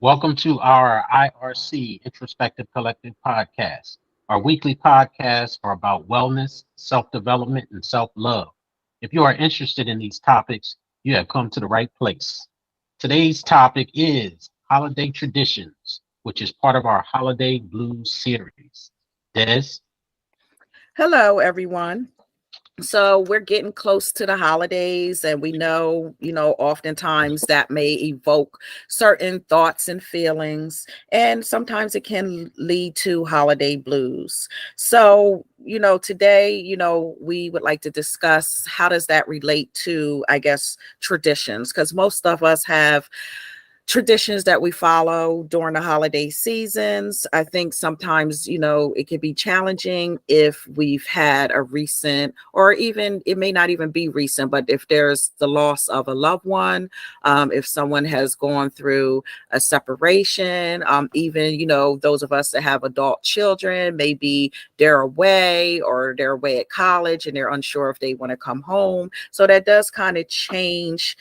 Welcome to our IRC Introspective Collective Podcast. Our weekly podcasts are about wellness, self development, and self love. If you are interested in these topics, you have come to the right place. Today's topic is holiday traditions, which is part of our Holiday Blues series. Des, Hello, everyone. So we're getting close to the holidays, and we know, oftentimes that may evoke certain thoughts and feelings, and sometimes it can lead to holiday blues. So, today, we would like to discuss how does that relate to, I guess, traditions, because most of us have traditions that we follow during the holiday seasons. I think sometimes, it can be challenging if we've had a recent, or even it may not even be recent, but if there's the loss of a loved one, if someone has gone through a separation, even, those of us that have adult children, maybe they're away or they're away at college and they're unsure if they want to come home. So that does kind of change,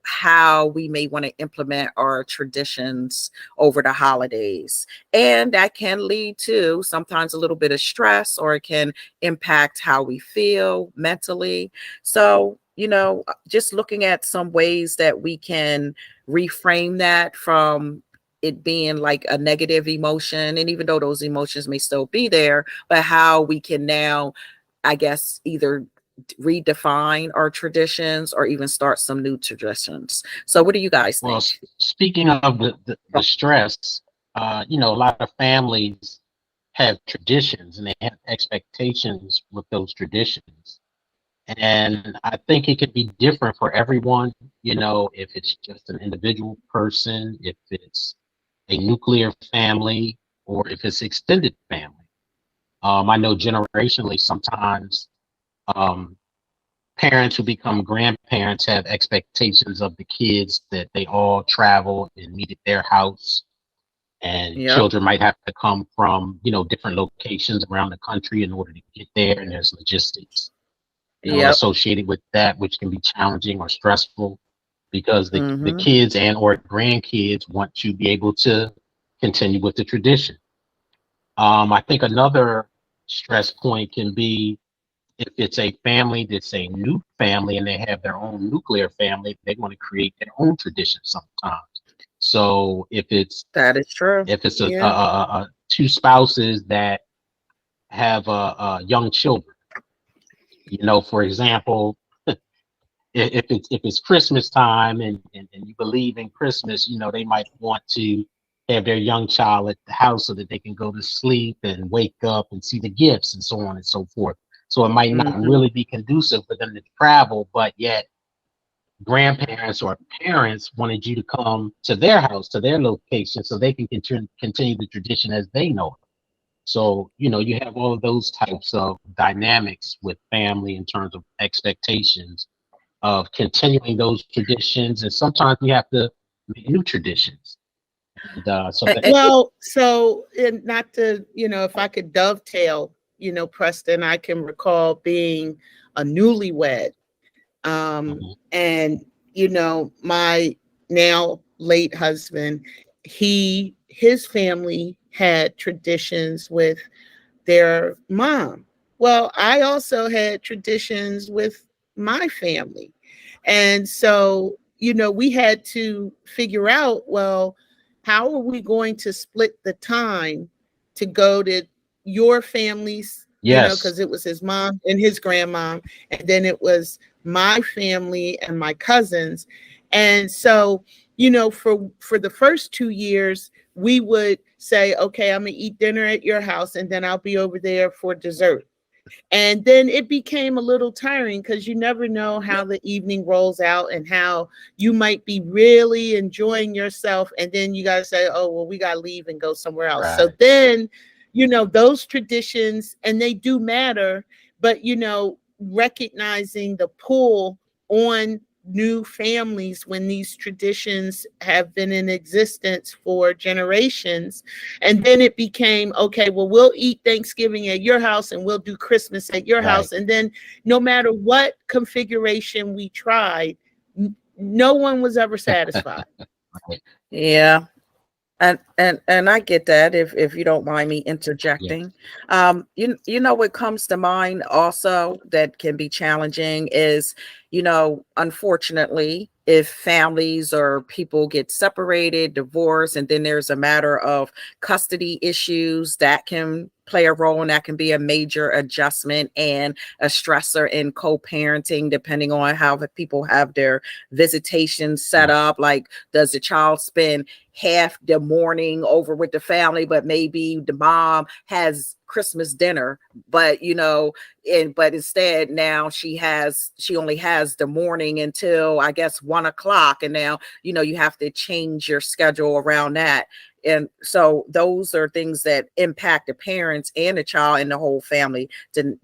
how we may want to implement our traditions over the holidays. And that can lead to sometimes a little bit of stress, or it can impact how we feel mentally. So, just looking at some ways that we can reframe that from it being like a negative emotion. And even though those emotions may still be there, but how we can now, I guess, either redefine our traditions or even start some new traditions. So what do you guys well, think? speaking of the stress, a lot of families have traditions and they have expectations with those traditions. And I think it could be different for everyone, if it's just an individual person, if it's a nuclear family, or if it's extended family. I know generationally, sometimes um, parents who become grandparents have expectations of the kids that they all travel and meet at their house. And Yep. children might have to come from, different locations around the country in order to get there. And there's logistics Yep. associated with that, which can be challenging or stressful because the Mm-hmm. kids and or grandkids want to be able to continue with the tradition. I think another stress point can be if it's a family that's a new family and they have their own nuclear family, they want to create their own tradition sometimes. So That is true. if it's Yeah. two spouses that have young children, for example, if it's Christmas time and you believe in Christmas, they might want to have their young child at the house so that they can go to sleep and wake up and see the gifts and so on and so forth. So it might not Mm-hmm. really be conducive for them to travel, but yet grandparents or parents wanted you to come to their house, to their location, so they can continue the tradition as they know it. So, you have all of those types of dynamics with family in terms of expectations of continuing those traditions, and sometimes we have to make new traditions. And so that, Well, so and not to, if I could dovetail, Preston, I can recall being a newlywed. mhm, And, my now late husband, his family had traditions with their mom. Well, I also had traditions with my family. And so, we had to figure out, well, how are we going to split the time to go to your family's, yes, because it was his mom and his grandmom, and then it was my family and my cousins. And so, for the first 2 years, we would say, okay, I'm gonna eat dinner at your house and then I'll be over there for dessert. And then it became a little tiring because you never know how the evening rolls out and how you might be really enjoying yourself. And then you got to say, oh, well, we got to leave and go somewhere else. So right, then, those traditions, and they do matter, but, recognizing the pull on new families when these traditions have been in existence for generations. And then it became, okay, well, we'll eat Thanksgiving at your house and we'll do Christmas at your right, house. And then no matter what configuration we tried, no one was ever satisfied. right. Yeah. And I get that, if you don't mind me Yeah. interjecting. You know what comes to mind also that can be challenging is, unfortunately, if families or people get separated, divorced, and then there's a matter of custody issues that can play a role, and that can be a major adjustment and a stressor in co-parenting, depending on how the people have their visitation set Right. up. Like, does the child spend half the morning over with the family, but maybe the mom has Christmas dinner, but but instead now she only has the morning until, I guess, 1 o'clock, and now you have to change your schedule around that. And so those are things that impact the parents and the child and the whole family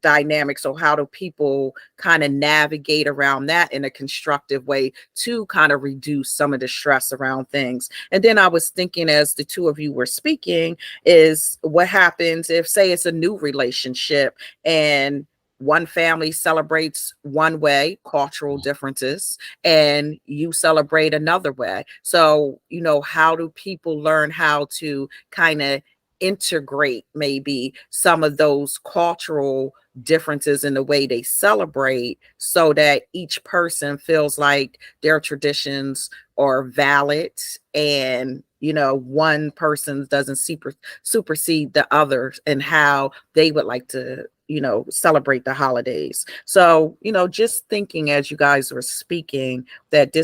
dynamic. So how do people kind of navigate around that in a constructive way to kind of reduce some of the stress around things? And then I was thinking, as the two of you were speaking, is what happens if, say, it's a new relationship and one family celebrates one way, cultural differences, and you celebrate another way. So, how do people learn how to kind of integrate maybe some of those cultural differences in the way they celebrate, so that each person feels like their traditions are valid, and one person doesn't supersede the others and how they would like to celebrate the holidays. So just thinking as you guys were speaking, that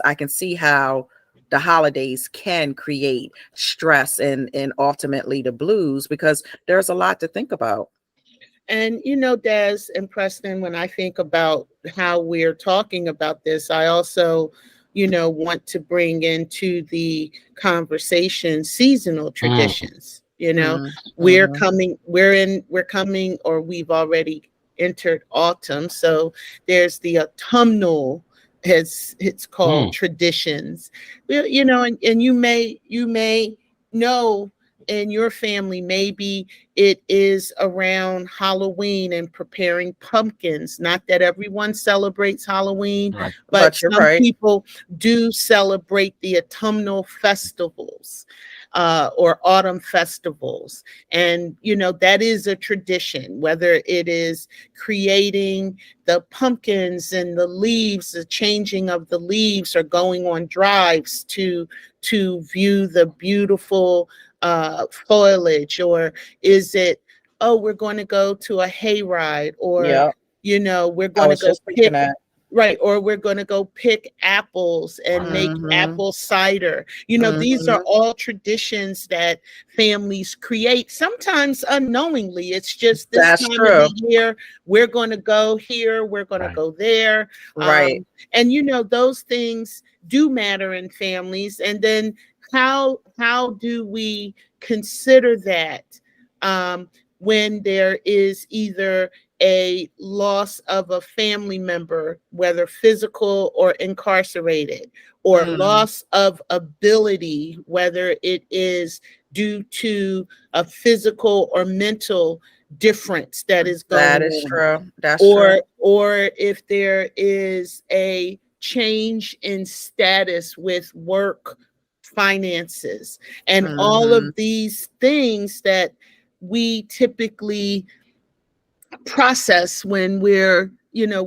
I can see how the holidays can create stress and ultimately the blues, because there's a lot to think about. And Des and Preston, when I think about how we're talking about this, I also, want to bring into the conversation seasonal traditions. Mm, We're mhm. coming, or we've already entered autumn. So there's the autumnal, as it's called, Mm. traditions. Well, and you may know in your family, maybe it is around Halloween and preparing pumpkins. Not that everyone celebrates Halloween, Right. but But you're some right. people do celebrate the autumnal festivals, or autumn festivals. And, that is a tradition, whether it is creating the pumpkins and the leaves, the changing of the leaves, or going on drives to view the beautiful foliage, or is it, oh, we're going to go to a hayride, or Yeah, we're I going to was go just thinking pick, that. right, or we're going to go pick apples and Right. make Hmm. apple cider. These are Hmm. all traditions that families create, sometimes unknowingly. It's just this That's time of true. the year, we're going to go here, we're going to Right. go there. Right. And those things do matter in families. And then how do we consider that, when there is either a loss of a family member, whether physical or incarcerated, or Mm, loss of ability, whether it is due to a physical or mental difference that is that going is on, true. That's true. or if there is a change in status with work, finances, and all Hmm. of these things that we typically process when we're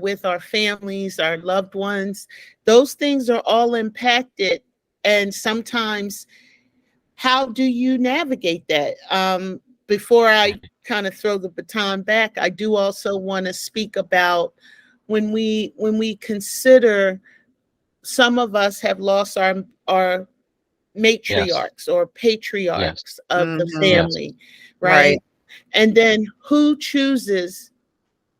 with our families, our loved ones. Those things are all impacted. And sometimes, how do you navigate that? Before I Right. kind of throw the baton back, I do also want to speak about when we consider, some of us have lost our Yes. matriarchs or Yes. patriarchs of the Hmm. Yes. family, right? Right. And then who chooses,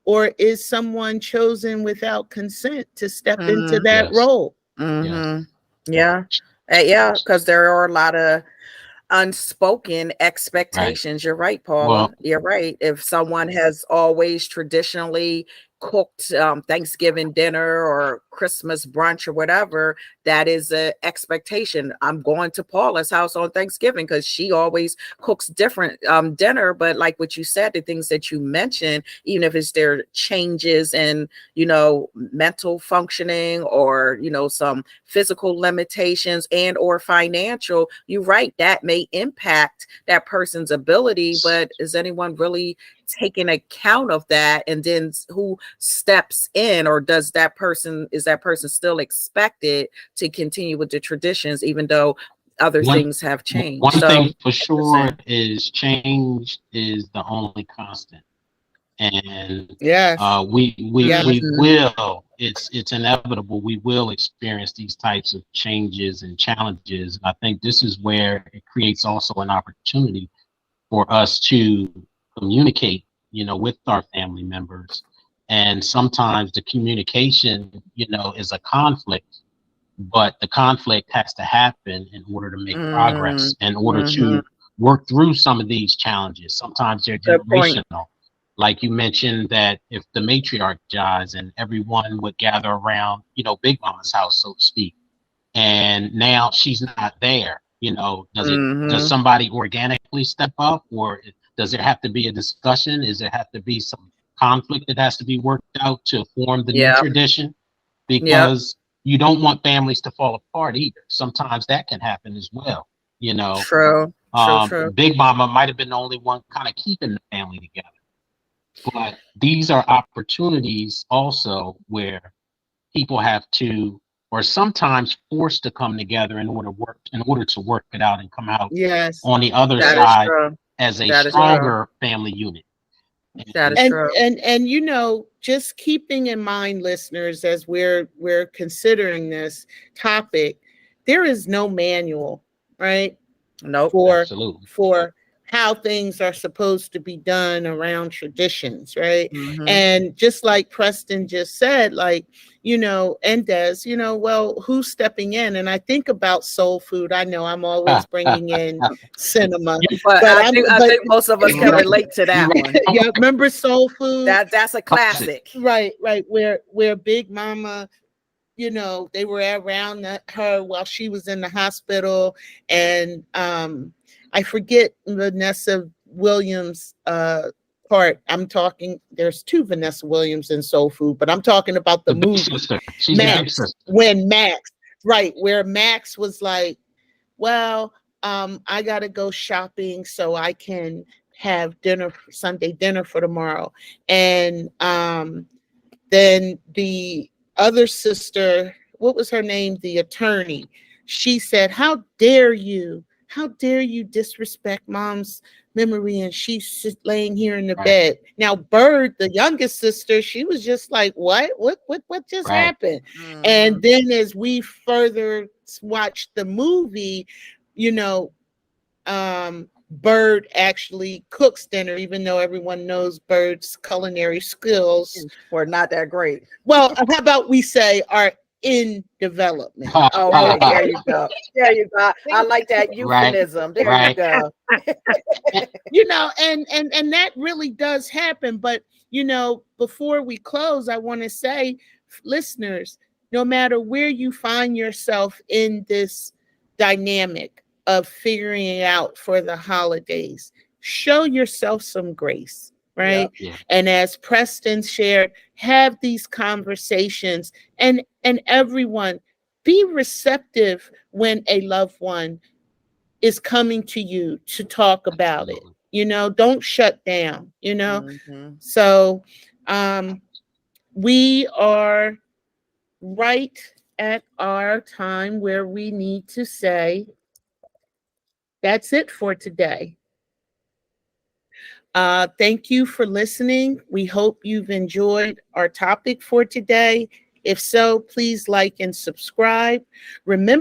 or is someone chosen without consent to step into Hmm. that Yes. role? Yes. Hmm. Yeah. Yeah. Yeah, because there are a lot of unspoken Right. expectations. You're right, Well. Paula. You're right. If someone has always traditionally cooked Thanksgiving dinner or Christmas brunch or whatever, that is an expectation. I'm going to Paula's house on Thanksgiving because she always cooks different dinner. But like what you said, the things that you mentioned, even if it's their changes in, mental functioning or, some physical limitations and or financial, you're right, that may impact that person's ability. But is anyone really taking account of that? And then who steps in, or is that person still expected to continue with the traditions even though other things have changed? One thing for sure is change is the only constant. And yes, we will, it's inevitable, we will experience these types of changes and challenges. And I think this is where it creates also an opportunity for us to communicate, with our family members. And sometimes the communication, is a conflict, but the conflict has to happen in order to make progress, in order to work through some of these challenges. Sometimes they're generational. Like you mentioned, that if the matriarch dies and everyone would gather around, Big Mama's house, so to speak, and now she's not there, does somebody organically step up, or does there have to be a discussion? Does there have to be some conflict that has to be worked out to form the new tradition? Because you don't want families to fall apart either. Sometimes that can happen as well, True. Big Mama might have been the only one kind of keeping the family together. But these are opportunities also where people have to, or sometimes forced to come together in order to work it out and come out on the other side as a stronger family unit. That is true. And just keeping in mind, listeners, as we're considering this topic, there is no manual, right? Nope. For how things are supposed to be done around traditions, right? And just like Preston just said, and Des, well, who's stepping in? And I think about soul food. I know I'm always bringing in cinema, but I think most of us can relate to that one. Yeah, remember soul food? That's a classic. Right. Where Big Mama, they were around her while she was in the hospital, and I forget Vanessa Williams' part. I'm talking, there's two Vanessa Williams in Soul Food, but I'm talking about the movie Max. When Max, where Max was like, well, I gotta go shopping so I can have Sunday dinner for tomorrow. And then the other sister, what was her name? The attorney. She said, how dare you disrespect Mom's memory? And she's laying here in the bed. Now, Bird, the youngest sister, she was just like, what just happened? And then as we further watched the movie, Bird actually cooks dinner, even though everyone knows Bird's culinary skills were not that great. Well, how about we say are in development? Oh, there you go. There you go. I like that euphemism. There you go. And that really does happen. But, before we close, I want to say, listeners, no matter where you find yourself in this dynamic of figuring it out for the holidays, show yourself some grace. Right. Yeah. And as Preston shared, have these conversations, and everyone be receptive when a loved one is coming to you to talk about it. Don't shut down, So we are right at our time where we need to say that's it for today. Thank you for listening. We hope you've enjoyed our topic for today. If so, please like and subscribe. Remember